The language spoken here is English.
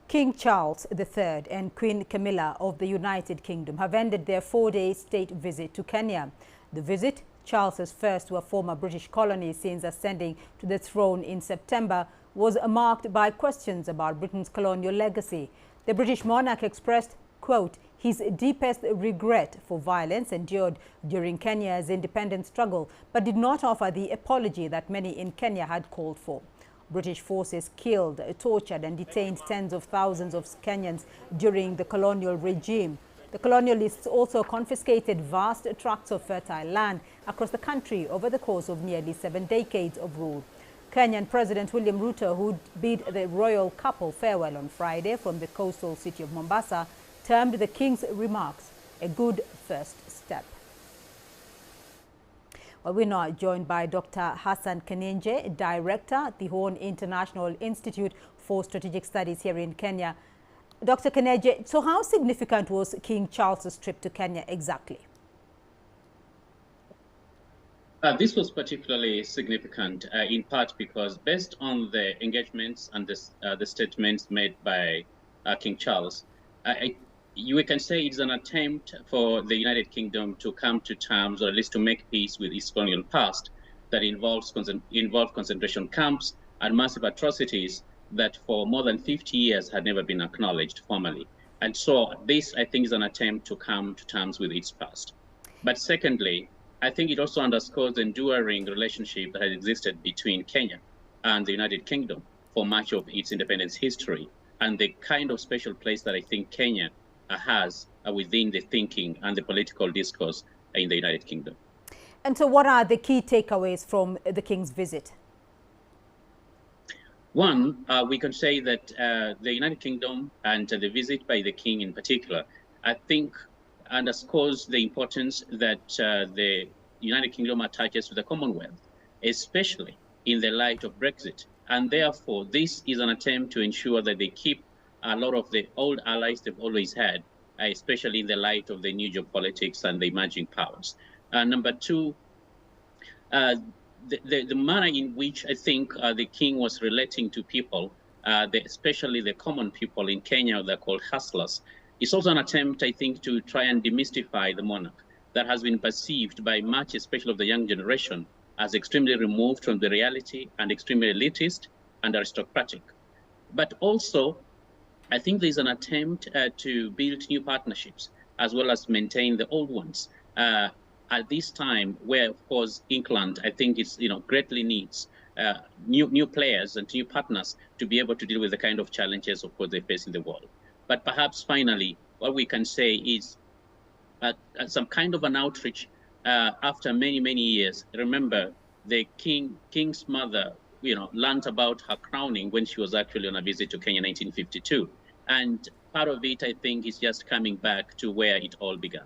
King Charles III and Queen Camilla of the United Kingdom have ended their 4-day state visit to Kenya. The visit, Charles's first to a former British colony since ascending to the throne in September, was marked by questions about Britain's colonial legacy. The British monarch expressed, quote, his deepest regret for violence endured during Kenya's independence struggle, but did not offer the apology that many in Kenya had called for. British forces killed, tortured and detained tens of thousands of Kenyans during the colonial regime. The colonialists also confiscated vast tracts of fertile land across the country over the course of nearly 7 decades of rule. Kenyan President William Ruto, who bid the royal couple farewell on Friday from the coastal city of Mombasa, termed the King's remarks a good first step. Well, we're now joined by Dr. Hassan Kanenje, Director at the Horn International Institute for Strategic Studies here in Kenya. Dr. Kanenje, so how significant was King Charles's trip to Kenya exactly? This was particularly significant in part because based on the engagements and the statements made by King Charles, we can say it's an attempt for the United Kingdom to come to terms, or at least to make peace with its colonial past that involved concentration camps and massive atrocities that for more than 50 years had never been acknowledged formally. And so this, I think, is an attempt to come to terms with its past. But secondly, I think it also underscores the enduring relationship that has existed between Kenya and the United Kingdom for much of its independence history, and the kind of special place that I think Kenya has within the thinking and the political discourse in the United Kingdom. And so what are the key takeaways from the King's visit? One, we can say that the United Kingdom and the visit by the King in particular, I think underscores the importance that the United Kingdom attaches to the Commonwealth, especially in the light of Brexit. And therefore, this is an attempt to ensure that they keep a lot of the old allies they've always had, especially in the light of the new geopolitics and the emerging powers. Number two, the manner in which I think the King was relating to people, especially the common people in Kenya, they're called hustlers, is also an attempt, I think, to try and demystify the monarch that has been perceived by much, especially of the young generation, as extremely removed from the reality and extremely elitist and aristocratic. But also, I think there's an attempt to build new partnerships as well as maintain the old ones at this time where, of course, England, I think, is greatly needs new players and new partners to be able to deal with the kind of challenges, of course, they face in the world. But perhaps finally, what we can say is some kind of an outreach after many, many years. Remember, the King's mother learned about her crowning when she was actually on a visit to Kenya in 1952. And part of it, I think, is just coming back to where it all began.